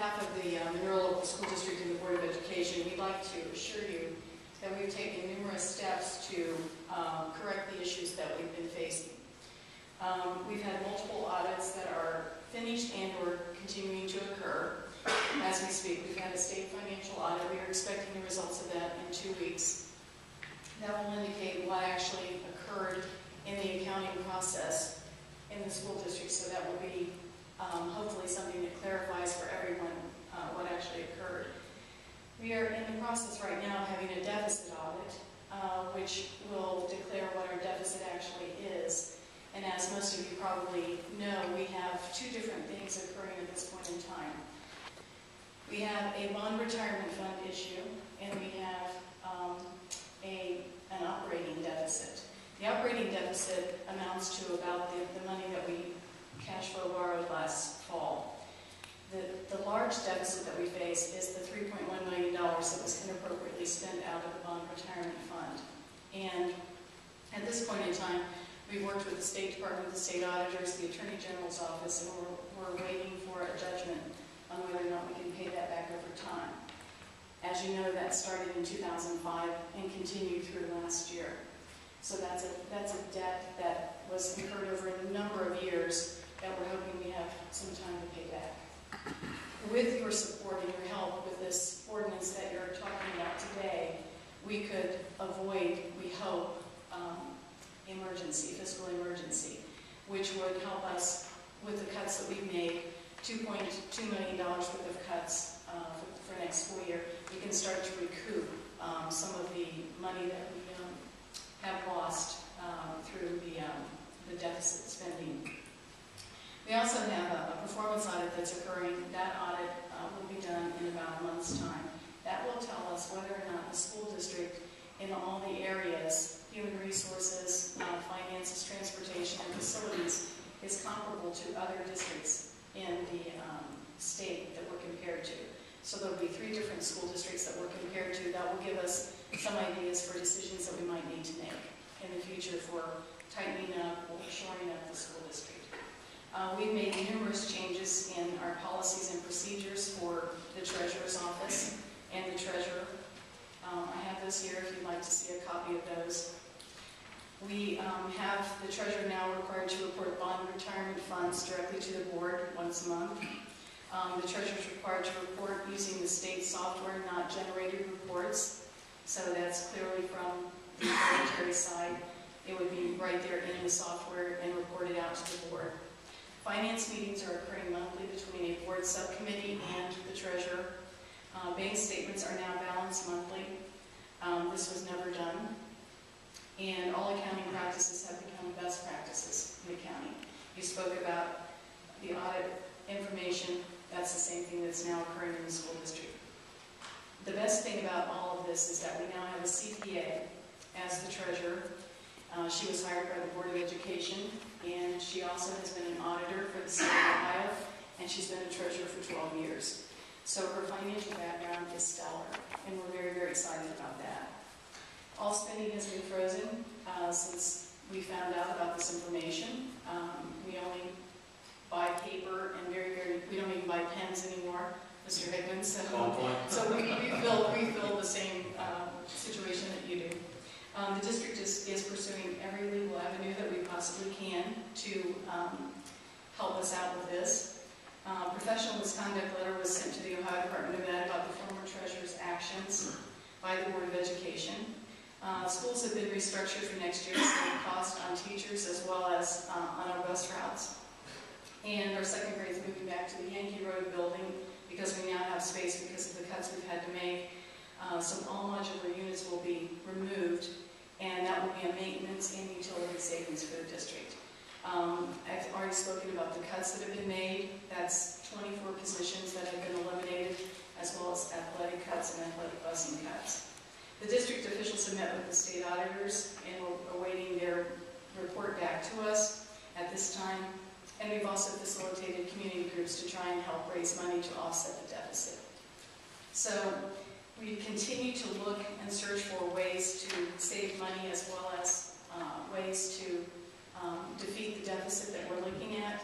behalf of the Monroe Local School District and the Board of Education, we'd like to assure you that we've taken numerous steps to correct the issues that we've been facing. We've had multiple audits that are finished and or continuing to occur as we speak. We've had a state financial audit. We are expecting the results of that in 2 weeks. That will indicate what actually occurred in the accounting process in the school district, so that will be hopefully something that clarifies for everyone what actually occurred. We are in the process right now of having a deficit audit, which will declare what our deficit actually is. And as most of you probably know, we have two different things occurring at this point in time. We have a bond retirement fund issue, and we have an operating deficit. The operating deficit amounts to about the money that we cash flow borrowed last fall. The large deficit that we face is the $3.1 million that was inappropriately spent out of the bond retirement fund. And at this point in time, we've worked with the State Department, the state auditors, the Attorney General's office, and we're waiting for a judgment on whether or not we can pay that back over time. As you know, that started in 2005 and continued through last year. So that's a debt that was incurred over a number of years that we're hoping we have some time to pay back. With your support and your help with this ordinance that you're talking about today, we could avoid, we hope, fiscal emergency, which would help us with the cuts that we've made, $2.2 million worth of cuts for next school year. We can start to recoup some of the money that we have lost through the deficit spending. We also have a performance audit that's occurring. That audit will be done in about a month's time. That will tell us whether or not the school district in all the areas, human resources, finances, transportation, and facilities, is comparable to other districts in the state that we're compared to. So there'll be 3 different school districts that we're compared to. That will give us some ideas for decisions that we might need to make in the future for tightening up or shoring up the school district. We've made numerous changes in our policies and procedures for the Treasurer's Office and the Treasurer. I have those here if you'd like to see a copy of those. We have the Treasurer now required to report bond retirement funds directly to the board once a month. The Treasurer is required to report using the state software, not generated reports. So that's clearly from the monetary side. It would be right there in the software and reported out to the board. Finance meetings are occurring monthly between a board subcommittee and the Treasurer. Bank statements are now balanced monthly. This was never done. And all accounting practices have become best practices in accounting. You spoke about the audit information. That's the same thing that's now occurring in the school district. The best thing about all of this is that we now have a CPA as the Treasurer. She was hired by the Board of Education, and she also has been an auditor for the state of Ohio, and she's been a Treasurer for 12 years. So her financial background is stellar, and we're very, very excited about that. All spending has been frozen since we found out about this information. We only buy paper and we don't even buy pens anymore, Mr. Hickman. So we feel the same situation that you do. The district is pursuing every legal avenue that we possibly can to help us out with this. Professional misconduct letter was sent to the Ohio Department of Ed about the former treasurer's actions by the Board of Education. Schools have been restructured for next year to save cost on teachers as well as on our bus routes. And our second grade is moving back to the Yankee Road building because we now have space because of the cuts we've had to make. So all modular units will be removed, and that will be a maintenance and utility savings for the district. I've already spoken about the cuts that have been made. That's 24 positions that have been eliminated, as well as athletic cuts and athletic busing cuts. The district officials have met with the state auditors, and we're awaiting their report back to us at this time. And we've also facilitated community groups to try and help raise money to offset the deficit. So we continue to look and search for ways to save money as well as ways to defeat the deficit that we're looking at.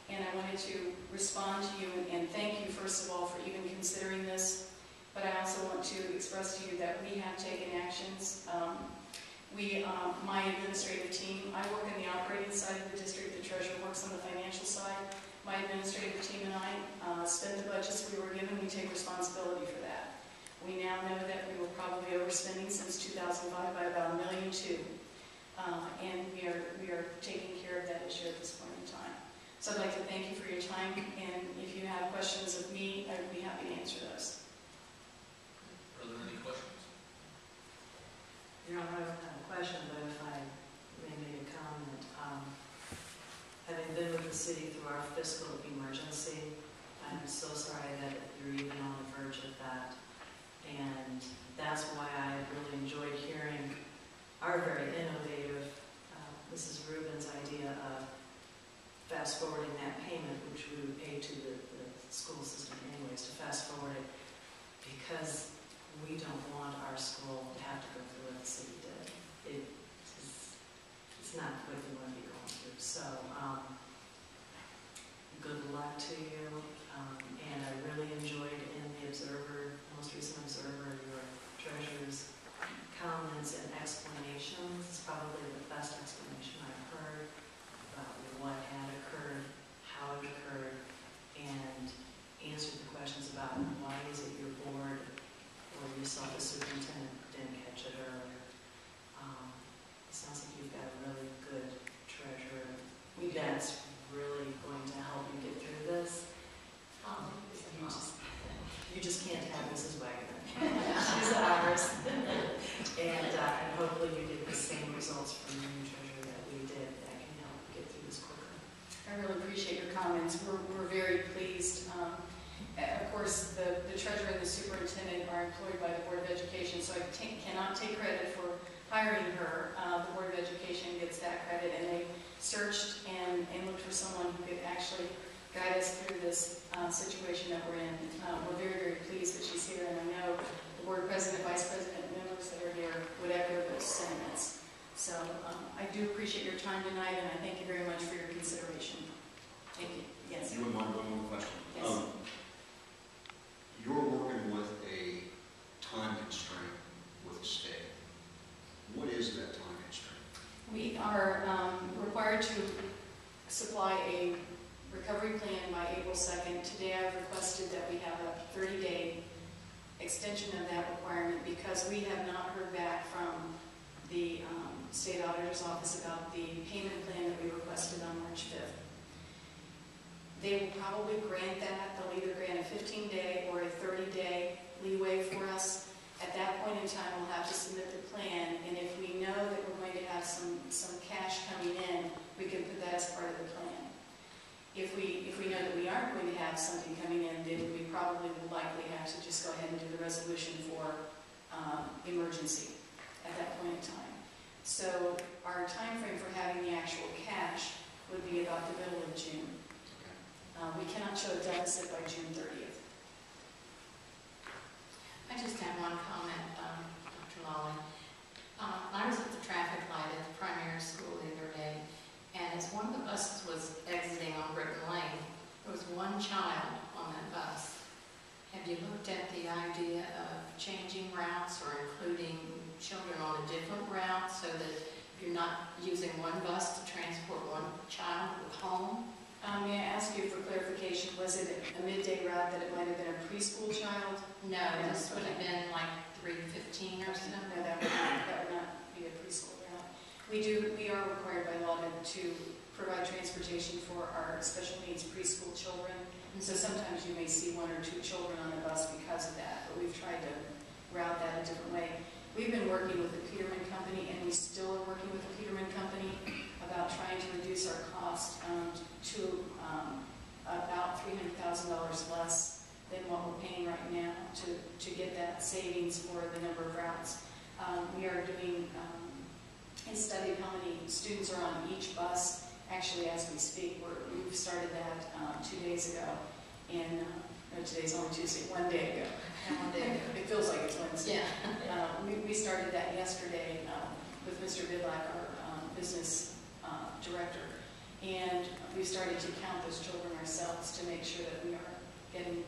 and I wanted to respond to you and thank you, first of all, for even considering this. But I also want to express to you that we have taken actions. My administrative team, I work in the operating side of the district, the treasurer works on the financial side. My administrative team and I spend the budgets we were given, we take responsibility for that. We now know that we were probably overspending since 2005 by about $1.2 million, and we are taking care of that issue at this point in time. So I'd like to thank you for your time, and if you have questions of me, I would be happy to answer those. Are there any questions? You know, I don't have a question, but if I may make a comment. Having been with the city through our fiscal emergency, I'm so sorry that you're even on the verge of that. And that's why I really enjoyed hearing our very innovative Mrs. Rubin's idea of fast forwarding that payment, which we would pay to the school system anyways, to fast forward it, because we don't want our school to have to go through what the city did. It's not what we want to be going through. So good luck to you. And I really enjoyed in the most recent Observer, your treasurer's comments and explanations. It's probably the best explanation I've heard about what had occurred, how it occurred, and answered the questions about why is it your board or yourself as superintendent didn't catch it earlier. It sounds like you've got a really good treasurer that's really going to help you get through this. You just can't have Mrs. Wagner. She's ours. And hopefully you get the same results from the new treasurer that we did that can help get through this quicker. I really appreciate your comments. We're very pleased. Of course, the treasurer and the superintendent are employed by the Board of Education, so I cannot take credit for hiring her. The Board of Education gets that credit, and they searched and looked for someone who could actually guide us through this situation that we're in. We're very, very pleased that she's here, and I know the board president, vice president, members that are here would echo those sentiments. So I do appreciate your time tonight, and I thank you very much for your consideration. Thank you. Yes. You wouldn't mind one more question? Yes. You're working with a time constraint with the state. What is that time constraint? We are required to supply a recovery plan by April 2nd. Today I've requested that we have a 30-day extension of that requirement because we have not heard back from the state auditor's office about the payment plan that we requested on March 5th. They will probably grant that. They'll either grant a 15-day or a 30-day leeway for us. At that point in time, we'll have to submit the plan, and if we know that we're going to have some cash coming in, we can put that as part of the plan. If we know that we aren't going to have something coming in, then we probably will likely have to just go ahead and do the resolution for emergency at that point in time. So our time frame for having the actual cash would be about the middle of June. We cannot show a deficit by June 30th. I just have one comment, Dr. Lawley. I was at the traffic light at the primary school the other day, and as one of the buses was exiting on Britton Lane, there was one child on that bus. Have you looked at the idea of changing routes or including children on a different route so that you're not using one bus to transport one child home? May I ask you for clarification, was it a midday route that it might have been a preschool child? No, this would have been like 3:15 or something. No, that would not be a preschool route. We are required by law to provide transportation for our special needs preschool children. And so sometimes you may see one or two children on the bus because of that, but we've tried to route that a different way. We've been working with the Peterman Company, and we still are working with the Peterman Company about trying to reduce our cost to about $300,000 less than what we're paying right now to get that savings for the number of routes. We are doing a study of how many students are on each bus. Actually, as we speak, we've started that 2 days ago, and no, today's only Tuesday, 1 day ago. It feels like it's Wednesday. Yeah. We started that yesterday with Mr. Vidlack, our business director, And we've started to count those children ourselves to make sure that we are getting